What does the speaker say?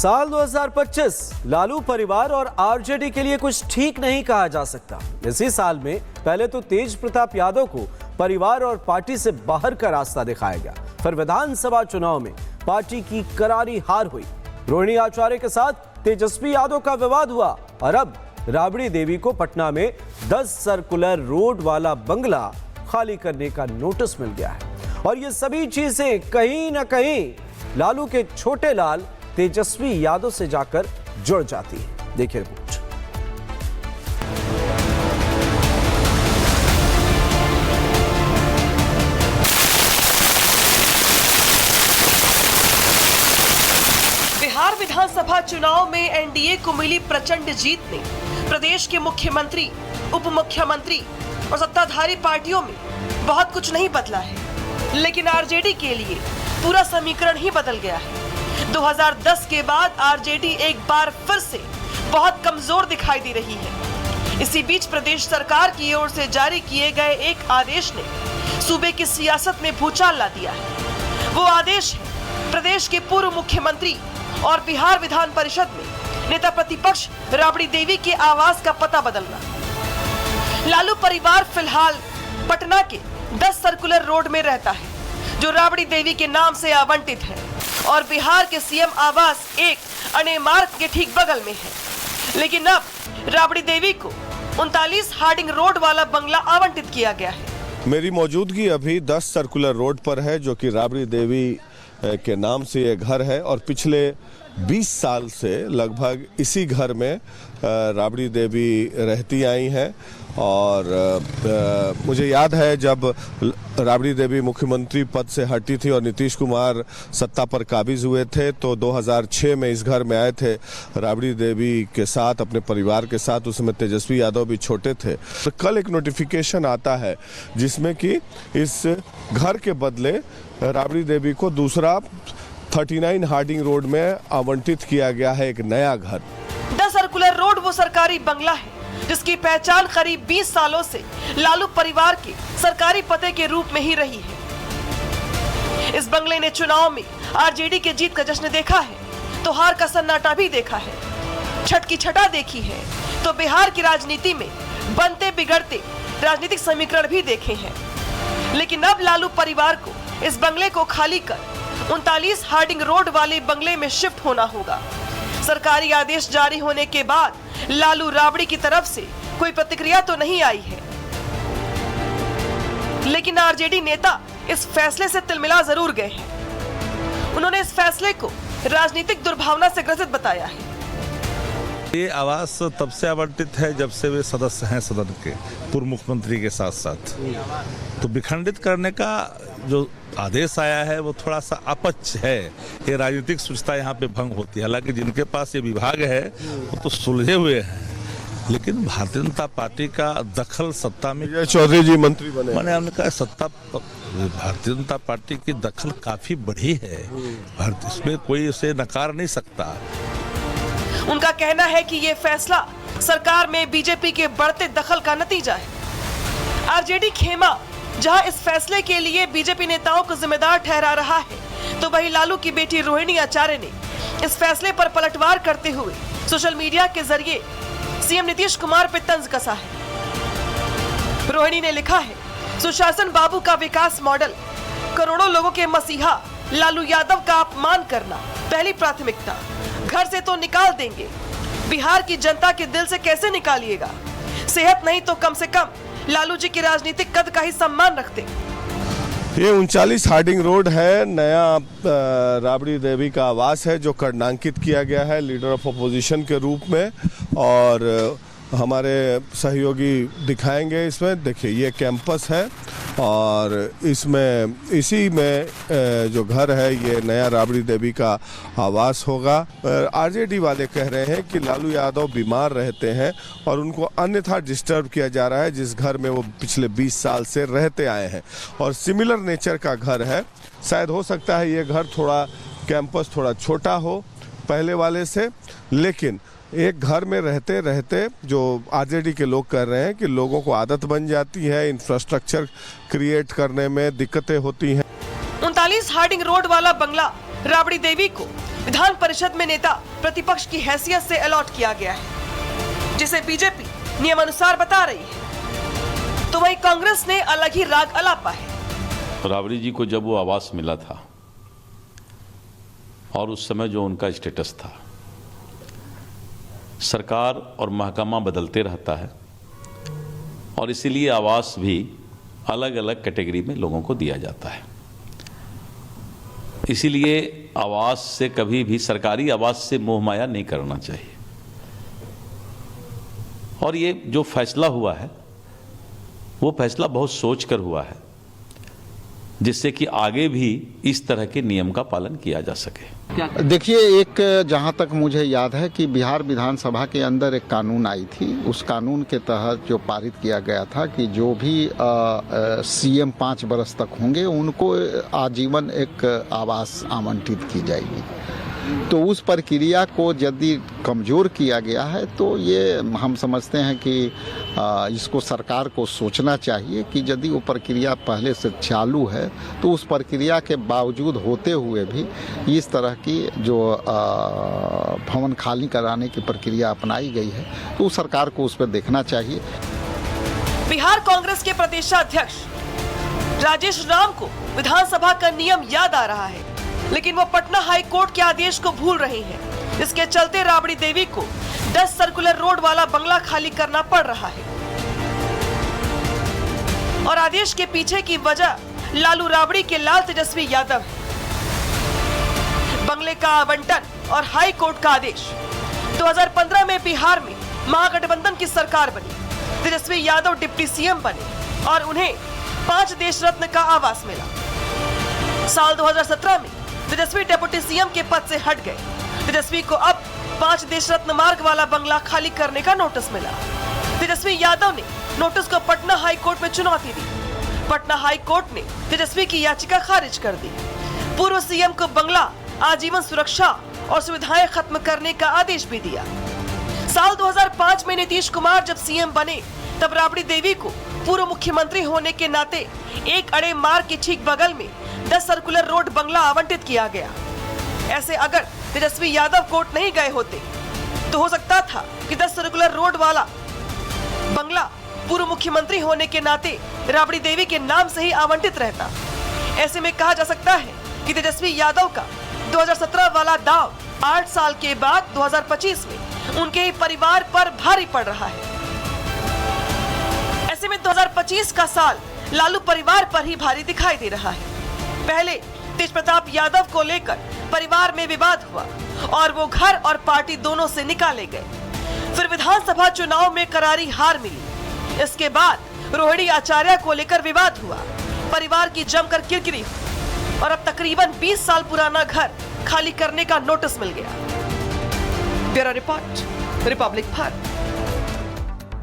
साल 2025 लालू परिवार और आरजेडी के लिए कुछ ठीक नहीं कहा जा सकता। इसी साल में पहले तो तेज प्रताप यादव को परिवार और पार्टी से बाहर का रास्ता दिखाया गया, फिर विधानसभा चुनाव में पार्टी की करारी हार हुई। रोहिणी आचार्य के साथ तेजस्वी यादव का विवाद हुआ और अब राबड़ी देवी को पटना में 10 सर्कुलर रोड वाला बंगला खाली करने का नोटिस मिल गया है। और ये सभी चीजें कहीं ना कहीं लालू के छोटे लाल तेजस्वी यादव से जाकर जुड़ जाती है। देखिए रिपोर्ट। बिहार विधानसभा चुनाव में एनडीए को मिली प्रचंड जीत ने प्रदेश के मुख्यमंत्री, उप मुख्यमंत्री और सत्ताधारी पार्टियों में बहुत कुछ नहीं बदला है, लेकिन आरजेडी के लिए पूरा समीकरण ही बदल गया है। 2010 के बाद आरजेडी एक बार फिर से बहुत कमजोर दिखाई दे रही है। इसी बीच प्रदेश सरकार की ओर से जारी किए गए एक आदेश ने सूबे की सियासत में भूचाल ला दिया है। वो आदेश है प्रदेश के पूर्व मुख्यमंत्री और बिहार विधान परिषद में नेता प्रतिपक्ष राबड़ी देवी के आवास का पता बदलना। लालू परिवार फिलहाल पटना के 10 सर्कुलर रोड में रहता है, जो राबड़ी देवी के नाम से आवंटित है, और बिहार के सीएम आवास एक अणे मार्ग के ठीक बगल में है। लेकिन अब राबड़ी देवी को 39 हार्डिंग रोड वाला बंगला आवंटित किया गया है। मेरी मौजूदगी अभी 10 सर्कुलर रोड पर है, जो कि राबड़ी देवी के नाम से ये घर है और पिछले 20 साल से लगभग इसी घर में राबड़ी देवी रहती आई हैं। और मुझे याद है जब राबड़ी देवी मुख्यमंत्री पद से हटी थी और नीतीश कुमार सत्ता पर काबिज हुए थे, तो 2006 में इस घर में आए थे राबड़ी देवी के साथ, अपने परिवार के साथ। उसमें तेजस्वी यादव भी छोटे थे। तो कल एक नोटिफिकेशन आता है जिसमें कि इस घर के बदले राबड़ी देवी को दूसरा 39 हार्डिंग रोड में आवंटित किया गया है एक नया घर। 10 सर्कुलर रोड वो सरकारी बंगला है जिसकी पहचान करीब 20 सालों से लालू परिवार के सरकारी पते के रूप में ही रही है। इस बंगले ने चुनाव में आरजेडी के जीत का जश्न देखा है, तो हार का सन्नाटा भी देखा है, छठ की छटा देखी है, तो बिहार की राजनीति में बनते बिगड़ते राजनीतिक समीकरण भी देखे हैं। लेकिन अब लालू परिवार को इस बंगले को खाली कर 39 हार्डिंग रोड वाले बंगले में शिफ्ट होना होगा। सरकारी आदेश जारी होने के बाद लालू राबड़ी की तरफ से कोई प्रतिक्रिया तो नहीं आई है, लेकिन आरजेडी नेता इस फैसले से तिलमिला जरूर गए हैं। उन्होंने इस फैसले को राजनीतिक दुर्भावना से ग्रसित बताया है। ये आवास तब से आवंटित है जब से वे सदस्य हैं सदन के, पूर्व मुख्यमंत्री के साथ साथ। तो विखंडित करने का जो आदेश आया है वो थोड़ा सा अपच है। ये राजनीतिक सुचिता यहाँ पे भंग होती है। हालांकि जिनके पास ये विभाग है वो तो सुलझे हुए हैं, लेकिन भारतीय जनता पार्टी का दखल सत्ता में, चौधरी जी मंत्री बने, मैंने हमने कहा सत्ता भारतीय जनता पार्टी की दखल काफी बढ़ी है, इसमें कोई इसे नकार नहीं सकता। उनका कहना है कि ये फैसला सरकार में बीजेपी के बढ़ते दखल का नतीजा है। आरजेडी खेमा जहां इस फैसले के लिए बीजेपी नेताओं को जिम्मेदार ठहरा रहा है, तो वहीं लालू की बेटी रोहिणी आचार्य ने इस फैसले पर पलटवार करते हुए सोशल मीडिया के जरिए सीएम नीतीश कुमार पर तंज कसा है। रोहिणी ने लिखा है, सुशासन बाबू का विकास मॉडल, करोड़ों लोगों के मसीहा लालू यादव का अपमान करना पहली प्राथमिकता। घर से तो निकाल देंगे, बिहार की जनता के दिल से कैसे निकालिएगा? सेहत नहीं तो कम से कम लालू जी की राजनीतिक कद का ही सम्मान रखते। ये 39 हार्डिंग रोड है, नया राबड़ी देवी का आवास है, जो कर्णांकित किया गया है लीडर ऑफ अपोजिशन के रूप में। और हमारे सहयोगी दिखाएंगे इसमें। देखिए ये कैंपस है और इसमें इसी में जो घर है ये नया राबड़ी देवी का आवास होगा। आरजेडी वाले कह रहे हैं कि लालू यादव बीमार रहते हैं और उनको अन्यथा डिस्टर्ब किया जा रहा है, जिस घर में वो पिछले 20 साल से रहते आए हैं, और सिमिलर नेचर का घर है। शायद हो सकता है ये घर थोड़ा कैंपस थोड़ा छोटा हो पहले वाले से, लेकिन एक घर में रहते रहते जो आरजेडी के लोग कह रहे हैं कि लोगों को आदत बन जाती है, इंफ्रास्ट्रक्चर क्रिएट करने में दिक्कतें होती हैं। 39 हार्डिंग रोड वाला बंगला राबड़ी देवी को विधान परिषद में नेता प्रतिपक्ष की हैसियत से अलॉट किया गया है, जिसे बीजेपी नियमानुसार बता रही है, तो वहीं कांग्रेस ने अलग ही राग अलापा है। राबड़ी जी को जब वो आवास मिला था और उस समय जो उनका स्टेटस था, सरकार और महकमा बदलते रहता है और इसीलिए आवास भी अलग अलग कैटेगरी में लोगों को दिया जाता है। इसीलिए आवास से कभी भी, सरकारी आवास से मोह माया नहीं करना चाहिए। और ये जो फैसला हुआ है वो फैसला बहुत सोच कर हुआ है, जिससे कि आगे भी इस तरह के नियम का पालन किया जा सके। देखिए, एक जहां तक मुझे याद है कि बिहार विधानसभा के अंदर एक कानून आई थी, उस कानून के तहत जो पारित किया गया था कि जो भी सीएम 5 वर्ष तक होंगे उनको आजीवन एक आवास आवंटित की जाएगी। तो उस प्रक्रिया को यदि कमज़ोर किया गया है तो ये हम समझते हैं कि इसको सरकार को सोचना चाहिए कि यदि वो प्रक्रिया पहले से चालू है तो उस प्रक्रिया के बावजूद होते हुए भी इस तरह की जो भवन खाली कराने की प्रक्रिया अपनाई गई है तो सरकार को उस पर देखना चाहिए। बिहार कांग्रेस के प्रदेशाध्यक्ष राजेश राम को विधानसभा का नियम याद आ रहा है, लेकिन वो पटना हाई कोर्ट के आदेश को भूल रहे हैं। इसके चलते राबड़ी देवी को 10 सर्कुलर रोड वाला बंगला खाली करना पड़ रहा है और आदेश के पीछे की वजह लालू राबड़ी के लाल तेजस्वी यादव है। बंगले का आवंटन और हाई कोर्ट का आदेश। 2015 में बिहार में महागठबंधन की सरकार बनी, तेजस्वी यादव डिप्टी सीएम बने और उन्हें 5 देश रत्न का आवास मिला। साल 2017 में तेजस्वी डिप्टी सीएम के पद से हट गए। तेजस्वी को अब 5 देश रत्न मार्ग वाला बंगला खाली करने का नोटिस मिला। तेजस्वी यादव ने नोटिस को पटना हाई कोर्ट में चुनौती दी। पटना हाई कोर्ट ने तेजस्वी की याचिका खारिज कर दी। पूर्व सीएम को बंगला, आजीवन सुरक्षा और सुविधाएं खत्म करने का आदेश भी दिया। साल 2005 में नीतीश कुमार जब सीएम बने तब राबड़ी देवी को पूर्व मुख्यमंत्री होने के नाते एक अड़े मार्ग के ठीक बगल में 10 सर्कुलर रोड बंगला आवंटित किया गया। ऐसे अगर तेजस्वी यादव कोर्ट नहीं गए होते तो हो सकता था कि 10 सर्कुलर रोड वाला बंगला पूर्व मुख्यमंत्री होने के नाते राबड़ी देवी के नाम से ही आवंटित रहता। ऐसे में कहा जा सकता है कि तेजस्वी यादव का 2017 वाला दाव 8 साल के बाद 2025 में उनके ही परिवार पर भारी पड़ रहा है। ऐसे में 2025 का साल लालू परिवार पर ही भारी दिखाई दे रहा है। पहले तेज प्रताप यादव को लेकर परिवार में विवाद हुआ और वो घर और पार्टी दोनों से निकाले गए। फिर विधानसभा चुनाव में करारी हार मिली। इसके बाद रोहिणी आचार्य को लेकर विवाद हुआ, परिवार की जमकर किरकिरी हुई और अब तकरीबन 20 साल पुराना घर खाली करने का नोटिस मिल गया। Bureau report, Republic Bharat.